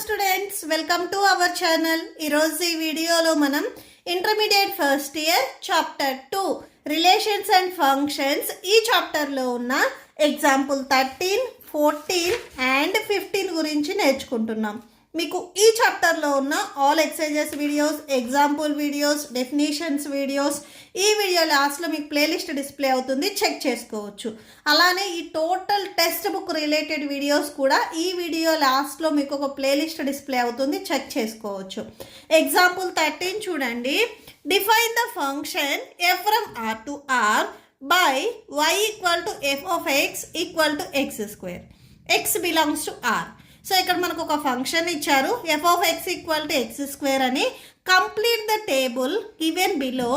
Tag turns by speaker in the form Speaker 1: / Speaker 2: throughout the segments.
Speaker 1: Students, welcome to our channel. ఈరోజు ఈ వీడియోలో మనం intermediate first year chapter 2 relations and functions ఈ చాప్టర్లో ఉన్న ఎగ్జాంపుల్ 13, 14 అండ్ 15 గురించి నేర్చుకుంటున్నాం. మీకు ఈ చాప్టర్లో ఉన్న all exercises videos, example videos, definitions videos ఈ వీడియో లాస్ట్లో మీకు ప్లేలిస్ట్ డిస్ప్లే అవుతుంది, చెక్ చేసుకోవచ్చు. అలానే ఈ total text book related videos కూడా ఈ వీడియో లాస్ట్లో మీకు ఒక ప్లేలిస్ట్ డిస్ప్లే అవుతుంది, చెక్ చేసుకోవచ్చు. ఎగ్జాంపుల్ 13 చూడండి. Define the function F from R to R by y equal to F of X equal to X square. X belongs to R. So ఇక్కడ మనకు ఒక ఫంక్షన్ ఇచ్చారు, F of X equal to X square అని. Complete the table given below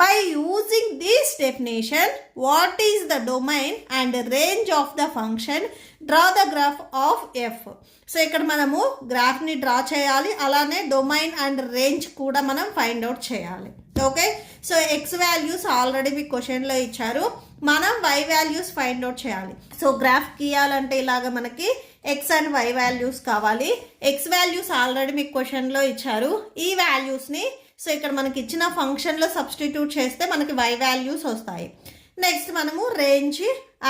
Speaker 1: by using this definition. What is the domain and range of the function? Draw the graph of f. So ఇక్కడ మనము గ్రాఫ్ని draw చేయాలి, అలానే domain and range కూడా మనం find out చేయాలి. Okay, so X values already మీకు క్వశ్చన్లో ఇచ్చారు, మనం వై వాల్యూస్ ఫైండ్ అవుట్ చేయాలి. సో గ్రాఫ్ గీయాలంటే ఇలాగ మనకి ఎక్స్ అండ్ వై వాల్యూస్ కావాలి. ఎక్స్ వాల్యూస్ ఆల్రెడీ మీకు క్వశ్చన్లో ఇచ్చారు. ఈ వాల్యూస్ని సో ఇక్కడ మనకి ఇచ్చిన ఫంక్షన్లో సబ్స్టిట్యూట్ చేస్తే మనకి వై వాల్యూస్ వస్తాయి. నెక్స్ట్ మనము రేంజ్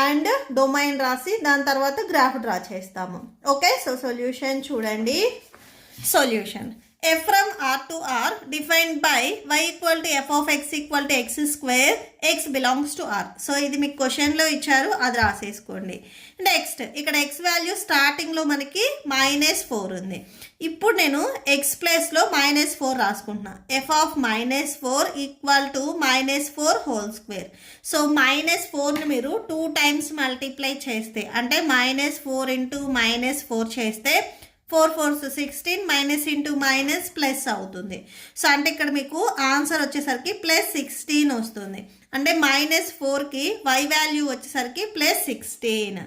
Speaker 1: అండ్ డొమైన్ రాసి దాని తర్వాత గ్రాఫ్ డ్రా చేస్తాము. ఓకే, సో సొల్యూషన్ చూడండి. Solution f from r to r defined by y equal to f of x equal to x square, x belongs to r. So ఇది మీకు క్వశ్చన్లో ఇచ్చారు, అది రాసేసుకోండి. నెక్స్ట్ ఇక్కడ x వాల్యూ స్టార్టింగ్లో మనకి -4 ఉంది. ఇప్పుడు నేను x ప్లేస్లో -4 రాసుకుంటున్నా. f of -4 equal to -4 whole square. So -4ని మీరు 2 టైమ్స్ మల్టిప్లై చేస్తే అంటే -4 ఇంటూ -4 చేస్తే 4 4s 16 minus into minus plus అవుతుంది. సో అంటే ఇక్కడ మీకు ఆన్సర్ వచ్చేసరికి +16 వస్తుంది. అంటే -4కి y వాల్యూ వచ్చేసరికి +16.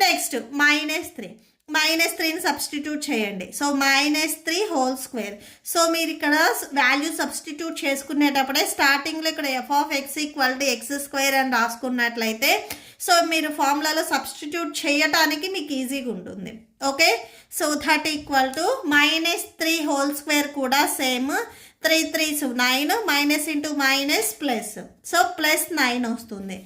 Speaker 1: నెక్స్ట్ -3ని సబ్స్టిట్యూట్ చేయండి. So -3 whole square. సో మీరు ఇక్కడ వాల్యూ సబ్స్టిట్యూట్ చేసుకునేటప్పుడే స్టార్టింగ్లో ఇక్కడ F of X equal to X square అని రాసుకున్నట్లయితే సో మీరు ఫార్ములాలో సబ్స్టిట్యూట్ చేయటానికి మీకు ఈజీగా ఉంటుంది. Okay, so that equal to -3 whole square కూడా same. 3 3s 9 minus into minus plus, so +9 వస్తుంది.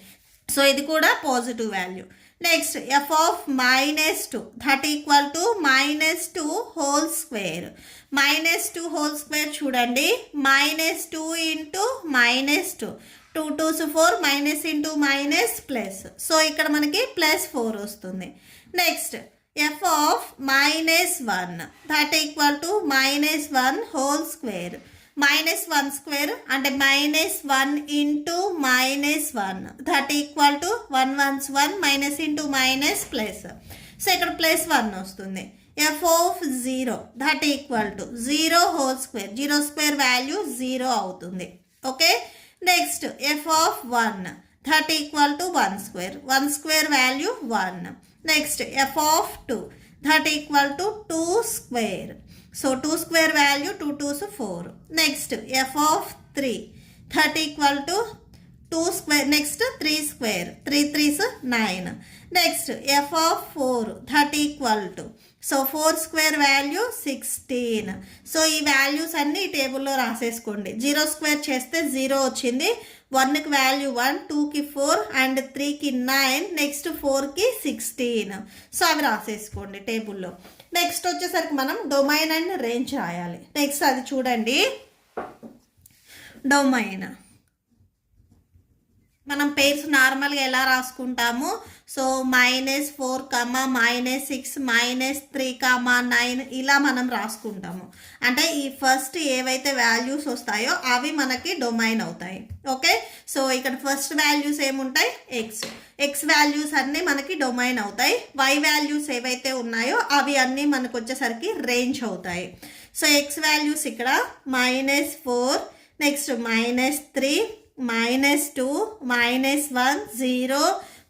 Speaker 1: సో ఇది కూడా positive value. Next f of -2 that equal to -2 whole square. -2 whole square చూడండి, -2 into -2 2 2s 4 minus into minus plus. So ఇక్కడ మనకి +4 వస్తుంది. Next f of -1 that equal to -1 whole square. -1 square అంటే -1 into -1 that equal to 1 1s 1 minus into minus plus. So ఇక్కడ +1 వస్తుంది. F of 0 that equal to 0 whole square. 0 square value 0 అవుతుంది. Okay, next f of 1 that equal to 1 square. 1 square value 1. Next f of 2 that equal to 2 square. So 2 square value 2 2s 4. Next f of 3 that equal to 2 square. Next 3 square. 3 3s 9. Next f of 4 that equal to so 4 square value 16. So ఈ values అన్నీ ఈ టేబుల్లో రాసేసుకోండి. 0 square చేస్తే 0 వచ్చింది. 1కి value 1, 2కి 4 and 3కి 9, next 4కి 16. సో అవి రాసేసుకోండి టేబుల్లో. నెక్స్ట్ వచ్చేసరికి మనం డొమైన్ అండ్ రేంజ్ రాయాలి. నెక్స్ట్ అది చూడండి. డొమైన్ మనం పేర్స్ నార్మల్గా ఎలా రాసుకుంటాము? సో -4, -6, -3, -9 ఇలా మనం రాసుకుంటాము. అంటే ఈ ఫస్ట్ ఏవైతే వాల్యూస్ వస్తాయో అవి మనకి డొమైన్ అవుతాయి. ఓకే, సో ఇక్కడ ఫస్ట్ వాల్యూస్ ఏముంటాయి? ఎక్స్ వాల్యూస్ అన్నీ మనకి డొమైన్ అవుతాయి. వై వాల్యూస్ ఏవైతే ఉన్నాయో అవి అన్నీ మనకు వచ్చేసరికి రేంజ్ అవుతాయి. సో ఎక్స్ వాల్యూస్ ఇక్కడ -4, నెక్స్ట్ -3, -2, -1, 0,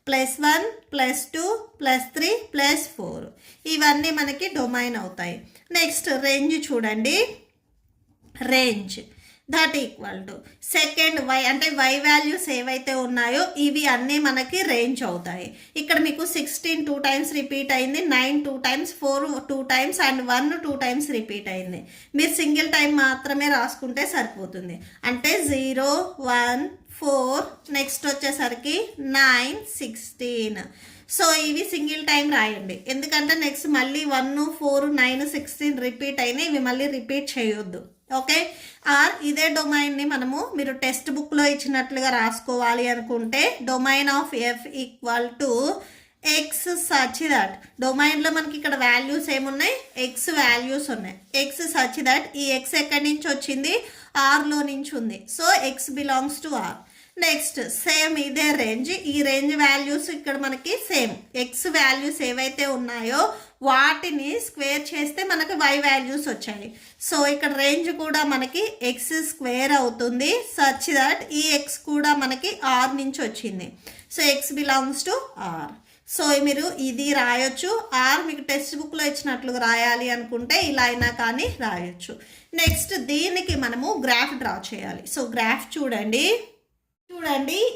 Speaker 1: +1, +2, +3, +4 ఇవన్నీ మనకి డొమైన్ అవుతాయి. నెక్స్ట్ రేంజ్ చూడండి. Range that equal to second Y అంటే వై వాల్యూస్ ఏవైతే ఉన్నాయో ఇవి అన్నీ మనకి రేంజ్ అవుతాయి. ఇక్కడ మీకు 16 2 టైమ్స్ రిపీట్ అయింది, 9 2 times, 4 2 times and 1 2 times repeat అయింది. మీరు సింగిల్ టైం మాత్రమే రాసుకుంటే సరిపోతుంది. అంటే 0 1 4 నెక్స్ట్ వచ్చేసరికి 9 16. సో ఇవి సింగిల్ టైం రాయండి, ఎందుకంటే నెక్స్ట్ మళ్ళీ 1 4 9 16 రిపీట్ అయినాయి, ఇవి మళ్ళీ రిపీట్ చేయొద్దు. ఓకే, ఆర్ ఇదే డొమైన్ని మనము మీరు టెక్స్ట్ బుక్లో ఇచ్చినట్లుగా రాసుకోవాలి అనుకుంటే domain of F equal to X such that, డొమైన్లో మనకి ఇక్కడ వాల్యూస్ ఏమున్నాయి, ఎక్స్ వాల్యూస్ ఉన్నాయి. ఎక్స్ సచ్ దట్, ఈ ఎక్స్ ఎక్కడి నుంచి వచ్చింది, ఆర్లో నుంచి ఉంది. So X belongs to R. Next same ఇదే రేంజ్, ఈ రేంజ్ వాల్యూస్ ఇక్కడ మనకి సేమ్ ఎక్స్ వాల్యూస్ ఏవైతే ఉన్నాయో వాటిని స్క్వేర్ చేస్తే మనకి వై వాల్యూస్ వచ్చాయి. సో ఇక్కడ రేంజ్ కూడా మనకి ఎక్స్ స్క్వేర్ అవుతుంది సచ్ దట్ ఈ ఎక్స్ కూడా మనకి ఆర్ నుంచి వచ్చింది. So X belongs to R. So మీరు ఇది రాయొచ్చు, ఆర్ మీకు టెక్స్ట్ బుక్లో ఇచ్చినట్లుగా రాయాలి అనుకుంటే ఇలా అయినా కానీ రాయొచ్చు. నెక్స్ట్ దీనికి మనము గ్రాఫ్ డ్రా చేయాలి. సో గ్రాఫ్ చూడండి,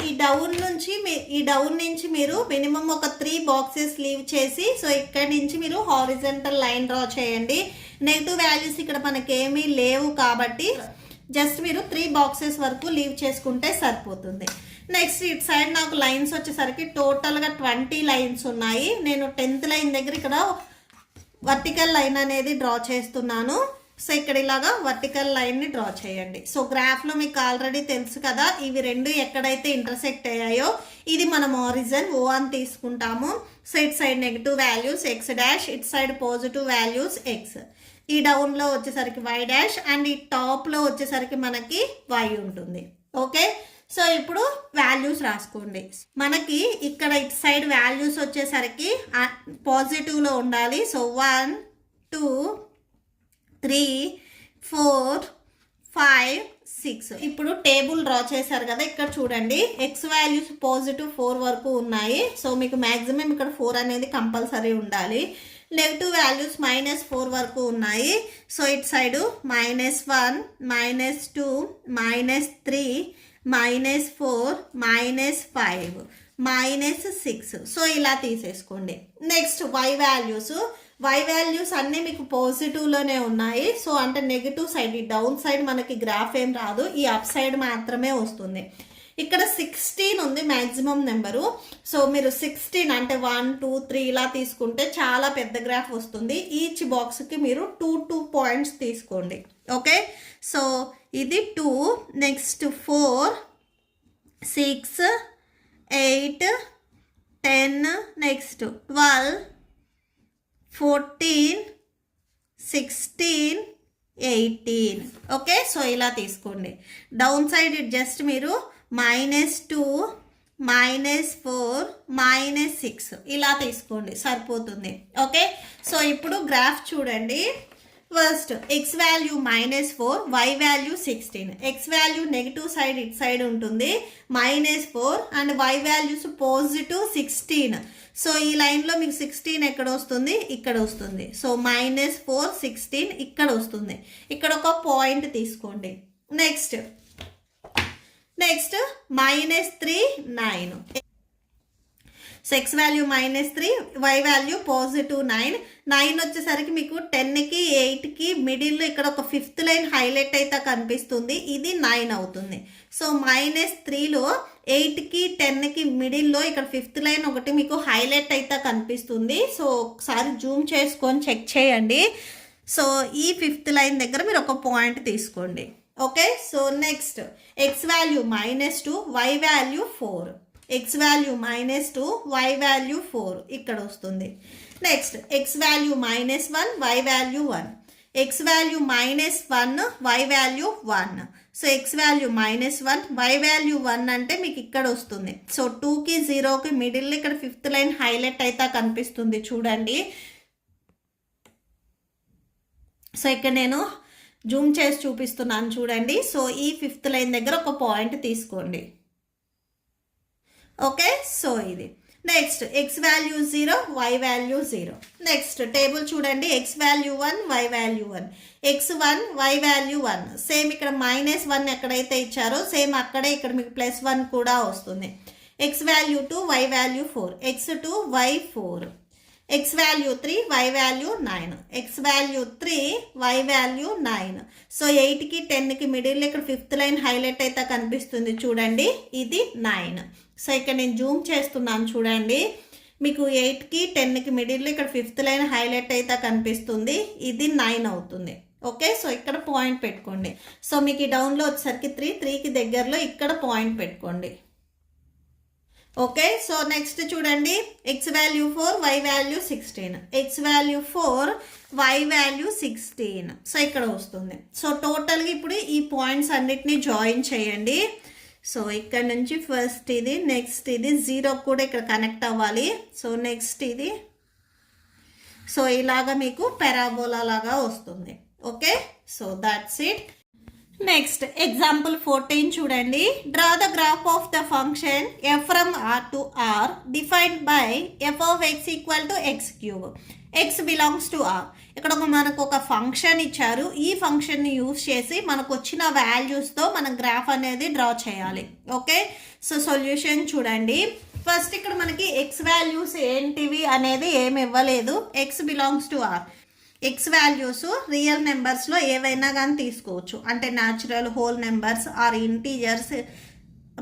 Speaker 1: ఈ డౌన్ నుంచి మీరు మినిమం ఒక 3 బాక్సెస్ లీవ్ చేసి, సో ఇక్కడ నుంచి మీరు హారిజంటల్ లైన్ డ్రా చేయండి. నెగిటివ్ వాల్యూస్ ఇక్కడ మనకేమీ లేవు కాబట్టి జస్ట్ మీరు 3 బాక్సెస్ వరకు లీవ్ చేసుకుంటే సరిపోతుంది. నెక్స్ట్ ఇటు సైడ్ నాకు లైన్స్ వచ్చేసరికి టోటల్గా 20 లైన్స్ ఉన్నాయి. నేను 10th లైన్ దగ్గర ఇక్కడ వర్టికల్ లైన్ అనేది డ్రా చేస్తున్నాను. సో ఇక్కడ ఇలాగా వర్టికల్ లైన్ని డ్రా చేయండి. సో గ్రాఫ్లో మీకు ఆల్రెడీ తెలుసు కదా, ఇవి రెండు ఎక్కడైతే ఇంటర్సెక్ట్ అయ్యాయో ఇది మనం ఆరిజన్ ఓ అని తీసుకుంటాము. సో ఇటు side negative values X dash, ఇటు సైడ్ పాజిటివ్ వాల్యూస్ ఎక్స్. ఈ డౌన్లో వచ్చేసరికి వై డాష్ అండ్ ఈ టాప్లో వచ్చేసరికి మనకి వై ఉంటుంది. ఓకే, సో ఇప్పుడు వాల్యూస్ రాసుకోండి. మనకి ఇక్కడ ఇటు సైడ్ వాల్యూస్ వచ్చేసరికి పాజిటివ్లో ఉండాలి. సో 1 2 3 4 5 6. ఇప్పుడు టేబుల్ డ్రా చేశారు కదా, ఇక్కడ చూడండి ఎక్స్ వాల్యూస్ పాజిటివ్ 4 వరకు ఉన్నాయి. సో మీకు మ్యాక్సిమం ఇక్కడ 4 అనేది కంపల్సరీ ఉండాలి. నెగిటివ్ వాల్యూస్ -4 వరకు ఉన్నాయి. సో ఇటు సైడు -1 -2 -3 -4 -5 -6. సో ఇలా తీసేసుకోండి. నెక్స్ట్ వై వాల్యూస్ అన్నీ మీకు పాజిటివ్లోనే ఉన్నాయి. సో అంటే నెగిటివ్ సైడ్, ఈ డౌన్ సైడ్ మనకి గ్రాఫ్ ఏం రాదు, ఈ అప్ సైడ్ మాత్రమే వస్తుంది. ఇక్కడ 16 ఉంది మ్యాక్సిమం నెంబరు. సో మీరు 16 అంటే 1 2 3 ఇలా తీసుకుంటే చాలా పెద్ద గ్రాఫ్ వస్తుంది. ఈచ్ బాక్స్కి మీరు 2 పాయింట్స్ తీసుకోండి. ఓకే, సో ఇది 2, నెక్స్ట్ 4 6 8 10, నెక్స్ట్ 12 14 16 18. ఓకే, సో ఇలా తీసుకోండి. డౌన్ సైడ్ జస్ట్ మీరు -2 -4 -6 ఇలా తీసుకోండి సరిపోతుంది. ఓకే, సో ఇప్పుడు గ్రాఫ్ చూడండి. First X value -4, Y value 16. X value negative side ఇటు సైడ్ ఉంటుంది -4 and Y values positive 16. So ఈ లైన్లో మీకు 16 ఎక్కడ వస్తుంది, ఇక్కడ వస్తుంది. సో -4 16 ఇక్కడ వస్తుంది. ఇక్కడ ఒక పాయింట్ తీసుకోండి. Next -3 9. So X value -3, why value positive 9 వచ్చేసరికి మీకు 10కి 8కి మిడిల్లో ఇక్కడ ఒక 5th లైన్ హైలైట్ అయితే కనిపిస్తుంది, ఇది 9 అవుతుంది. సో -3లో 8కి 10కి మిడిల్లో ఇక్కడ 5th లైన్ ఒకటి మీకు హైలైట్ అయితే కనిపిస్తుంది. సో ఒకసారి జూమ్ చేసుకొని చెక్ చేయండి. సో ఈ 5th లైన్ దగ్గర మీరు ఒక పాయింట్ తీసుకోండి. Okay, so next X value -2, why value 4. X value -2, why value 4 ఇక్కడ వస్తుంది. Next X value -1, why value 1. X value -1, why value 1. So X value -1, why value 1 అంటే మీకు ఇక్కడ వస్తుంది. సో 2కి 0కి మిడిల్ ఇక్కడ 5th లైన్ హైలైట్ అయితే కనిపిస్తుంది చూడండి. సో ఇక్కడ నేను జూమ్ చేసి చూపిస్తున్నాను చూడండి. సో ఈ 5th లైన్ దగ్గర ఒక పాయింట్ తీసుకోండి. ఓకే, సో ఇది next X value 0, y value 0. Next table చూడండి, X value 1, why value 1, x1, y value 1. Same ఇక్కడ -1 ఎక్కడైతే ఇచ్చారో సేమ్ అక్కడే ఇక్కడ మీకు +1 కూడా వస్తుంది. X value 2, why value 4, x2, y 4, X value 3, why value 9, x value 3, why value 9. So 8కి 10కి మిడిల్ ఇక్కడ 5th లైన్ హైలైట్ అయితే కనిపిస్తుంది చూడండి, ఇది 9. సో ఇక్కడ నేను జూమ్ చేస్తున్నాను చూడండి, మీకు 8కి 10కి మిడిల్ ఇక్కడ 5th లైన్ హైలైట్ అయితే కనిపిస్తుంది, ఇది 9 అవుతుంది. ఓకే, సో ఇక్కడ పాయింట్ పెట్టుకోండి. సో మీకు ఈ డౌన్లో వచ్చేసరికి 3కి దగ్గరలో ఇక్కడ పాయింట్ పెట్టుకోండి. ఓకే, సో నెక్స్ట్ చూడండి, X value 4, Y value 16, X value 4, Y value 16. So ఇక్కడ వస్తుంది. సో టోటల్గా ఇప్పుడు ఈ పాయింట్స్ అన్నిటినీ జాయిన్ చేయండి. సో ఇక్కడ నుంచి ఫస్ట్ ఇది, నెక్స్ట్ ఇది 0 కూడా ఇక్కడ కనెక్ట్ అవ్వాలి. సో నెక్స్ట్ ఇది, సో ఇలాగా మీకు పారాబోలా లాగా వస్తుంది. Okay, so that's it. Next example 14 చూడండి, draw the graph of the function f from r to r defined by f of x equal to x cube, x belongs to r. ఇక్కడ మనకు ఒక function ఇచ్చారు, ఈ ఫంక్షన్ని use చేసి మనకు వచ్చిన వాల్యూస్తో మనం గ్రాఫ్ అనేది డ్రా చేయాలి. ఓకే, సో సొల్యూషన్ చూడండి. ఫస్ట్ ఇక్కడ మనకి x వాల్యూస్ ఏంటివి అనేది ఏమి ఇవ్వలేదు, x belongs to r. X values real నెంబర్స్లో ఏవైనా కానీ తీసుకోవచ్చు, అంటే natural, whole numbers or integers,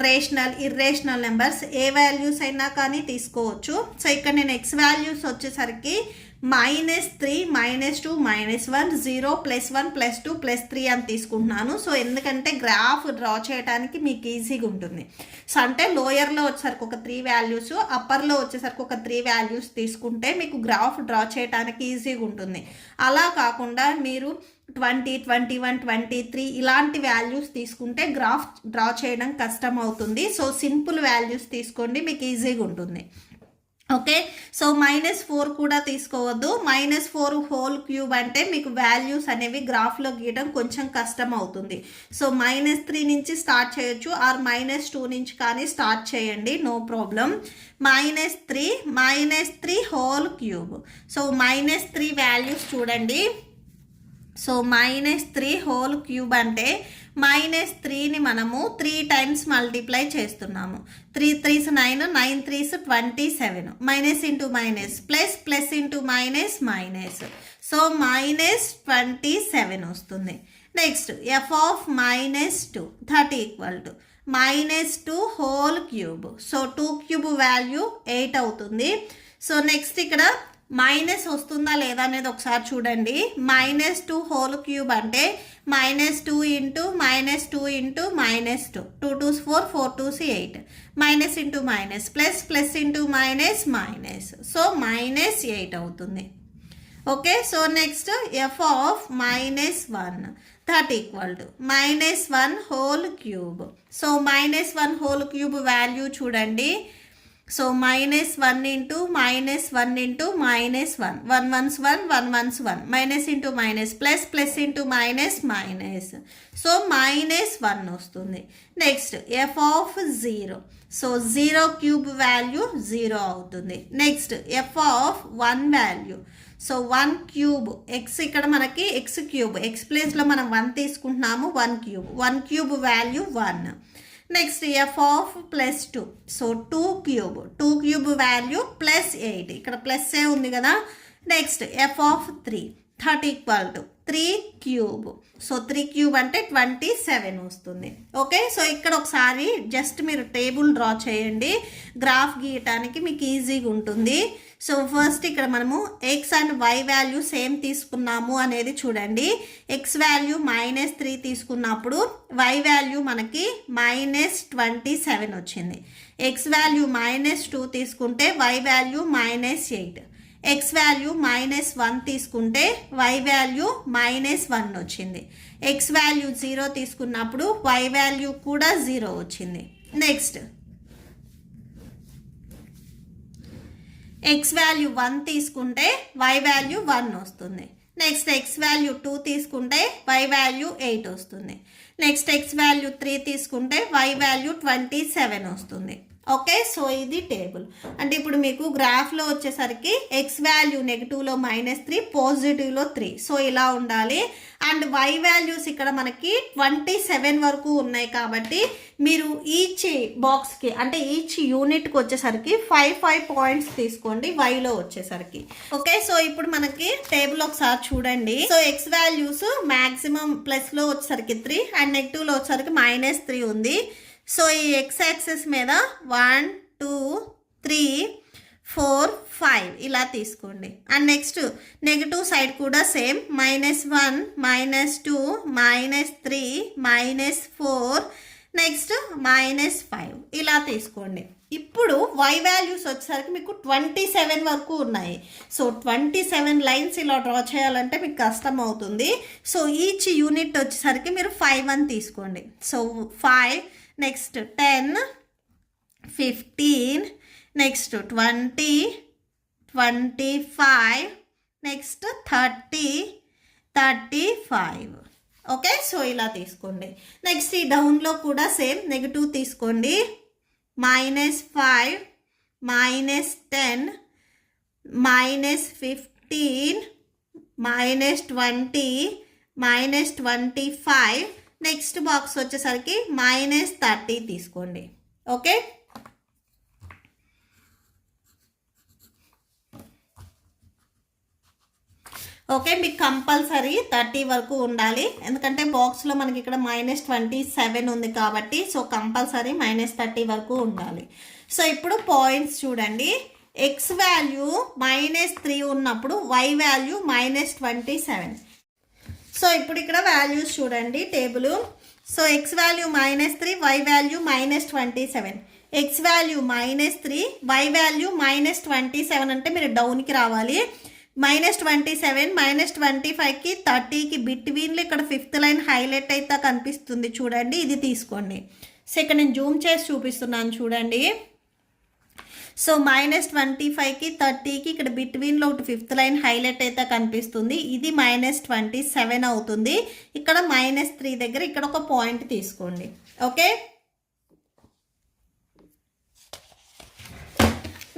Speaker 1: rational, irrational numbers, ఏ వాల్యూస్ అయినా కానీ తీసుకోవచ్చు. సో ఇక్కడ నేను ఎక్స్ వాల్యూస్ వచ్చేసరికి -3, -2, -1, 0, +1, +2, +3 అని తీసుకుంటున్నాను. సో ఎందుకంటే గ్రాఫ్ డ్రా చేయడానికి మీకు ఈజీగా ఉంటుంది. సో అంటే లోయర్లో వచ్చేసరికి ఒక 3 వాల్యూస్, అప్పర్లో వచ్చేసరికి ఒక 3 వాల్యూస్ తీసుకుంటే మీకు గ్రాఫ్ డ్రా చేయడానికి ఈజీగా ఉంటుంది. అలా కాకుండా మీరు 20, 21, 23 ఇలాంటి వాల్యూస్ తీసుకుంటే గ్రాఫ్ డ్రా చేయడం కష్టం అవుతుంది. సో సింపుల్ వాల్యూస్ తీసుకోండి, మీకు ఈజీగా ఉంటుంది. ఓకే, సో -4 కూడా తీసుకోవద్దు. -4 హోల్ క్యూబ్ అంటే మీకు వాల్యూస్ అనేవి గ్రాఫ్లో గీయడం కొంచెం కష్టం అవుతుంది. సో -3 నుంచి స్టార్ట్ చేయొచ్చు, ఆర్ -2 నుంచి కానీ స్టార్ట్ చేయండి, no problem. -3 whole cube. So -3 values చూడండి. సో -3 హోల్ క్యూబ్ అంటే -3ని మనము 3 టైమ్స్ మల్టిప్లై చేస్తున్నాము. 3 3s 9, 9 3s 27, minus into minus plus, plus into minus minus. So -27 వస్తుంది. Next f of -2 that equal to -2 whole cube. So 2 cube value 8 అవుతుంది. So next ఇక్కడ minus వస్తుందా లేదా అనేది ఒకసారి చూడండి. -2 హోల్ క్యూబ్ అంటే -2 into -2 into -2, 2 2s 4, 4 2s 8, minus into minus plus, plus into minus minus. So -8 అవుతుంది. Okay, so next f of -1 that equal to -1 whole cube. So -1 whole cube value చూడండి. So -1 into -1 into -1, 1 1s 1, 1 1s 1, minus into minus plus, plus into minus minus. So -1 వస్తుంది. Next f of 0. So 0 cube value 0 అవుతుంది. Next f of 1 value. So 1 cube, X ఇక్కడ మనకి X cube, X ప్లేస్లో మనం 1 తీసుకుంటున్నాము, 1 cube, 1 cube value 1. Next f of +2. So 2 cube value +8, ఇక్కడ plus ఏ ఉంది కదా. Next f of 3 that equal to 3 cube. So 3 cube అంటే 27 వస్తుంది. ఓకే, సో ఇక్కడ ఒకసారి జస్ట్ మీరు టేబుల్ డ్రా చేయండి, గ్రాఫ్ గీయటానికి మీకు ఈజీగా ఉంటుంది. సో ఫస్ట్ ఇక్కడ మనము X and Y value same తీసుకున్నాము అనేది చూడండి. ఎక్స్ వాల్యూ -3 తీసుకున్నప్పుడు వై వాల్యూ మనకి -27 వచ్చింది. ఎక్స్ వాల్యూ -2 తీసుకుంటే వై వాల్యూ -8. ఎక్స్ వాల్యూ -1 తీసుకుంటే వై వాల్యూ -1 వచ్చింది. ఎక్స్ వాల్యూ 0 తీసుకున్నప్పుడు వై వాల్యూ కూడా 0 వచ్చింది. నెక్స్ట్ ఎక్స్ వాల్యూ 1 తీసుకుంటే వై వాల్యూ 1 వస్తుంది. నెక్స్ట్ ఎక్స్ వాల్యూ 2 తీసుకుంటే వై వాల్యూ 8 వస్తుంది. నెక్స్ట్ ఎక్స్ వాల్యూ 3 తీసుకుంటే వై వాల్యూ 27 వస్తుంది. ఓకే, సో ఇది టేబుల్. అంటే ఇప్పుడు మీకు గ్రాఫ్లో వచ్చేసరికి ఎక్స్ వాల్యూ నెగిటివ్లో -3, పాజిటివ్లో 3, సో ఇలా ఉండాలి. అండ్ వై వాల్యూస్ ఇక్కడ మనకి 27 వరకు ఉన్నాయి కాబట్టి మీరు ఈచ్ బాక్స్కి అంటే ఈచ్ యూనిట్కి వచ్చేసరికి 5 పాయింట్స్ తీసుకోండి వైలో వచ్చేసరికి. ఓకే, సో ఇప్పుడు మనకి టేబుల్ ఒకసారి చూడండి. సో ఎక్స్ వాల్యూస్ మ్యాక్సిమం ప్లస్లో వచ్చేసరికి 3 అండ్ నెగిటివ్లో వచ్చేసరికి -3 ఉంది. సో ఈ ఎక్స్ యాక్సిస్ మీద 1 2 3 4 5 ఇలా తీసుకోండి. అండ్ నెక్స్ట్ నెగిటివ్ సైడ్ కూడా సేమ్ -1 -2 -3 -4 నెక్స్ట్ -5 ఇలా తీసుకోండి. ఇప్పుడు వై వాల్యూస్ వచ్చేసరికి మీకు 27 వరకు ఉన్నాయి. సో 27 లైన్స్ ఇలా డ్రా చేయాలంటే మీకు కష్టం అవుతుంది. సో ఈచ్ యూనిట్ వచ్చేసరికి మీరు 5 అని తీసుకోండి. So 5 next 10 15 next 20 25 next 30 35. Okay, so ఇలా తీసుకోండి. నెక్స్ట్ ఈ డౌన్లో కూడా సేమ్ నెగిటివ్ తీసుకోండి. -5 -10 -15 -20 -25 నెక్స్ట్ బాక్స్ వచ్చేసరికి -30 తీసుకోండి. ఓకే, ఓకే మీకు కంపల్సరీ 30 వరకు ఉండాలి. ఎందుకంటే బాక్స్లో మనకి ఇక్కడ -27 ఉంది కాబట్టి సో కంపల్సరీ -30 వరకు ఉండాలి. సో ఇప్పుడు పాయింట్స్ చూడండి. ఎక్స్ వాల్యూ -3 ఉన్నప్పుడు వై వాల్యూ -27. సో ఇప్పుడు ఇక్కడ వాల్యూస్ చూడండి table. So X value -3 why value -27. X value -3 why value -27 అంటే మీరు డౌన్కి రావాలి. -27 -25కి 30కి బిట్వీన్లో ఇక్కడ 5th లైన్ హైలైట్ అయితే కనిపిస్తుంది చూడండి, ఇది తీసుకోండి. సో ఇక్కడ నేను జూమ్ చేసి చూపిస్తున్నాను చూడండి. సో -25కి 30కి ఇక్కడ బిట్వీన్లో ఒకటి 5th లైన్ హైలైట్ అయితే కనిపిస్తుంది, ఇది -27 అవుతుంది. ఇక్కడ -3 దగ్గర ఇక్కడ ఒక పాయింట్ తీసుకోండి. Okay,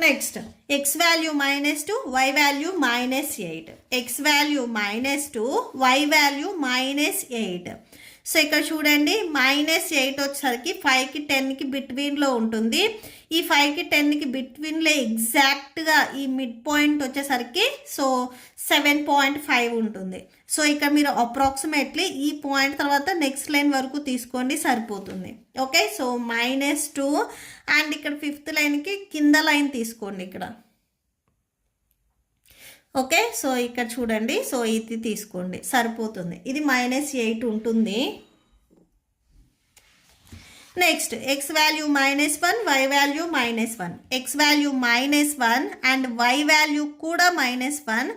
Speaker 1: next X value -2 why value -8. X value -2 why value -8. So ఇక్కడ చూడండి -8 వచ్చేసరికి 5కి 10కి బిట్వీన్లో ఉంటుంది. ఈ 5కి 10కి బిట్వీన్లో ఎగ్జాక్ట్గా ఈ మిడ్ పాయింట్ వచ్చేసరికి సో 7.5 ఉంటుంది. సో ఇక్కడ మీరు అప్రాక్సిమేట్లీ ఈ పాయింట్ తర్వాత నెక్స్ట్ లైన్ వరకు తీసుకోండి సరిపోతుంది. ఓకే, సో -2 అండ్ ఇక్కడ 5th లైన్కి కింద లైన్ తీసుకోండి ఇక్కడ. ఓకే, సో ఇక్కడ చూడండి, సో ఇది తీసుకోండి సరిపోతుంది, ఇది -8 ఉంటుంది. Next X value -1 why value -1. X value -1 and Y value కూడా -1.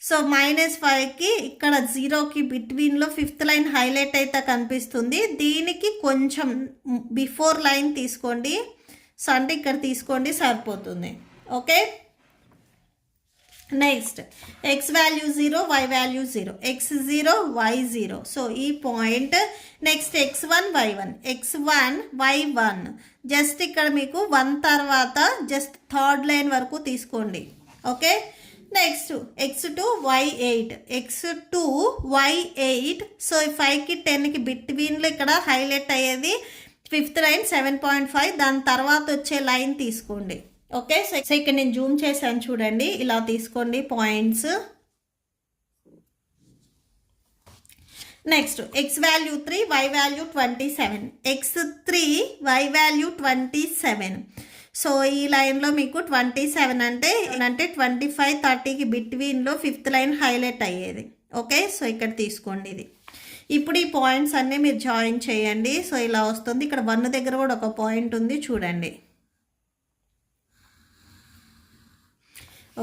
Speaker 1: సో -5కి ఇక్కడ 0కి బిట్వీన్లో 5th లైన్ హైలైట్ అయితే కనిపిస్తుంది, దీనికి కొంచెం బిఫోర్ లైన్ తీసుకోండి. సో అంటే ఇక్కడ తీసుకోండి సరిపోతుంది. Okay, next X value 0 y value 0. X 0 y 0. So ఈ point. Next x1 y1. x1 y1 just ఇక్కడ మీకు 1 తర్వాత జస్ట్ 3rd లైన్ వరకు తీసుకోండి. Okay, next x2 y8. x2 y8. So 5కి 10కి బిట్వీన్లో ఇక్కడ హైలైట్ అయ్యేది 5th లైన్ 7.5, దాని తర్వాత వచ్చే లైన్ తీసుకోండి. ఓకే, సో ఇక్కడ నేను జూమ్ చేశాను చూడండి, ఇలా తీసుకోండి points. Next X value 3 why value 27. x3 Y value 27. So ఈ లైన్లో మీకు 27 అంటే 25 30కి బిట్వీన్లో 5th లైన్ హైలైట్ అయ్యేది. ఓకే, సో ఇక్కడ తీసుకోండి ఇది. ఇప్పుడు ఈ పాయింట్స్ అన్నీ మీరు జాయిన్ చేయండి. సో ఇలా వస్తుంది. ఇక్కడ 1 దగ్గర కూడా ఒక పాయింట్ ఉంది చూడండి.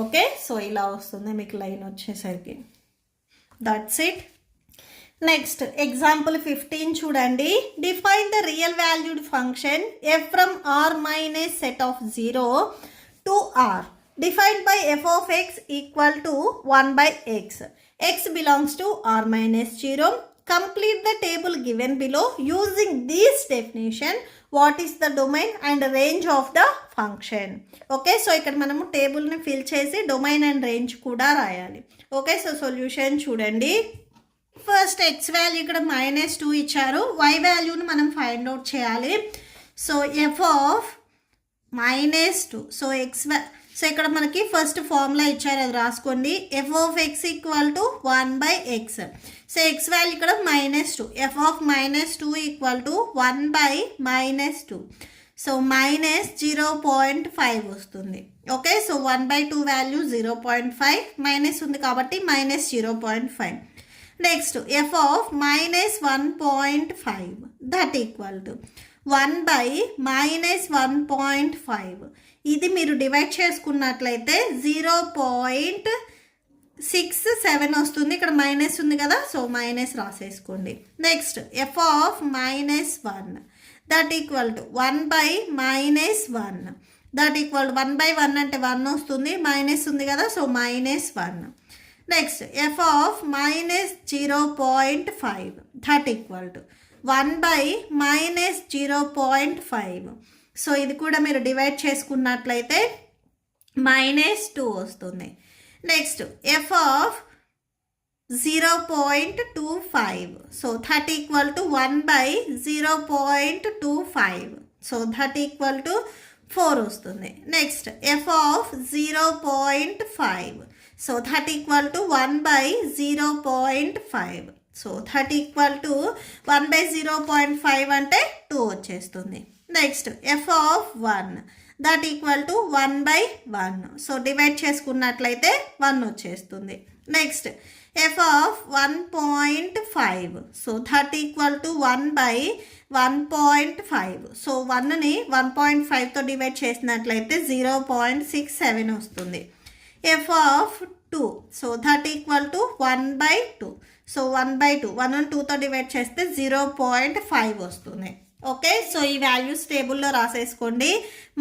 Speaker 1: ఓకే, సో ఇలా వస్తుంది మీకు లైన్ వచ్చేసరికి. That's it. నెక్స్ట్ ఎగ్జాంపుల్ 15 చూడండి. Define the real valued function f from r minus set of 0 to r defined by f of x equal to 1 by x. x belongs to r minus 0. Complete the table given below using this definition. What is the domain and range of the function. Okay, so ఇక్కడ మనము టేబుల్ని fill చేసి domain and range కూడా రాయాలి. Okay, so solution చూడండి. First X value ఇక్కడ -2 ఇచ్చారు, why వాల్యూని మనం ఫైండ్ అవుట్ చేయాలి. సో ఎఫ్ ఆఫ్ -2, సో ఇక్కడ మనకి ఫస్ట్ ఫార్ములా ఇచ్చారు, అది రాసుకోండి. F of X equal to 1/x. So X value ఇక్కడ -2, F of -2 equal to 1/-2. So -0.5 వస్తుంది. ఓకే, సో 1/2 వాల్యూ 0.5, మైనస్ ఉంది కాబట్టి -0.5. Next f of -1.5 that equal to 1/-1.5. ఇది మీరు డివైడ్ చేసుకున్నట్లయితే 0.67 వస్తుంది. ఇక్కడ మైనస్ ఉంది కదా, సో మైనస్ రాసేసుకోండి. Next f of -1 that equal to 1/-1 that equal to 1/1 అంటే 1 వస్తుంది, మైనస్ ఉంది కదా, so -1. Next f of -0.5 that equal to 1/-0.5. So ఇది కూడా మీరు డివైడ్ చేసుకున్నట్లయితే -2 వస్తుంది. Next f of 0.25, so that equal to 1/0.25, so that equal to 4 వస్తుంది. Next f of 0.5, so that equal to 1/0.5, so that equal to 1/0.5 అంటే 2 వచ్చేస్తుంది. Next f of 1 that equal to 1/1, so divide చేసుకున్నట్లయితే 1 వచ్చేస్తుంది. Next f of 1.5, so that equal to 1/1.5, so 1ని 1.5తో divide చేసినట్లయితే 0.67 వస్తుంది. F of 2, so that equal to 1/2, so 1/2, 1 ని 2తో divide చేస్తే 0.5 వస్తుంది. ఓకే, సో ఈ వాల్యూస్ టేబుల్లో రాసేసుకోండి.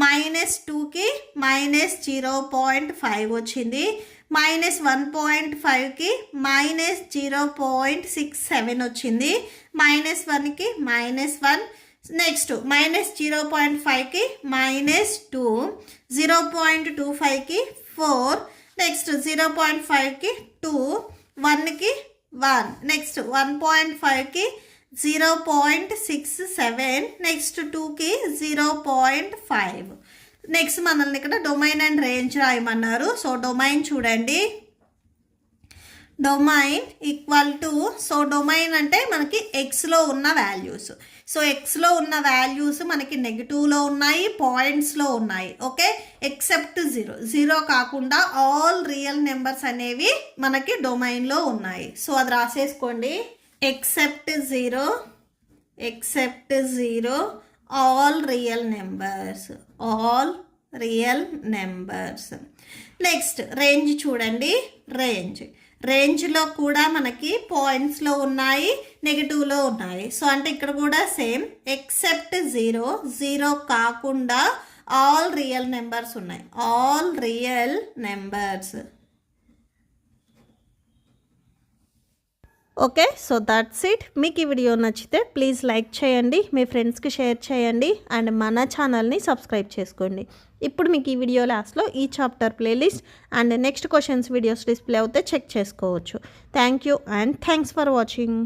Speaker 1: -2కి -0.5 వచ్చింది, -1.5కి -0.67 వచ్చింది, -1కి -1. నెక్స్ట్ -0.5కి -2, 0.25కి 4, నెక్స్ట్ 0.5కి 2, 1కి 1, నెక్స్ట్ 1.5కి 0.67, నెక్స్ట్ 2కి 0.5. నెక్స్ట్ మనల్ని ఇక్కడ డొమైన్ అండ్ రేంజ్ రాయమన్నారు. సో డొమైన్ చూడండి, domain equal to, so domain అంటే మనకి ఎక్స్లో ఉన్న వాల్యూస్. సో ఎక్స్లో ఉన్న వాల్యూస్ మనకి నెగిటివ్లో ఉన్నాయి, పాయింట్స్లో ఉన్నాయి. ఓకే, ఎక్సెప్ట్ 0 కాకుండా ఆల్ రియల్ నెంబర్స్ అనేవి మనకి డొమైన్లో ఉన్నాయి. సో అది రాసేసుకోండి. except 0 all real numbers. Next range చూడండి, రేంజ్లో కూడా మనకి పాయింట్స్లో ఉన్నాయి, నెగిటివ్లో ఉన్నాయి. సో అంటే ఇక్కడ కూడా సేమ్, ఎక్సెప్ట్ 0 కాకుండా ఆల్ రియల్ నెంబర్స్ ఉన్నాయి, all real numbers. Okay, so that's it. మీకు ఈ వీడియో నచ్చితే ప్లీజ్ లైక్ చేయండి, మీ ఫ్రెండ్స్కి షేర్ చేయండి, అండ్ మన ఛానల్ని సబ్స్క్రైబ్ చేసుకోండి. ఇప్పుడు మీకు ఈ వీడియో లాస్ట్లో ఈ chapter playlist and next questions videos display అవుతే చెక్ చేసుకోవచ్చు. Thank you and thanks for watching.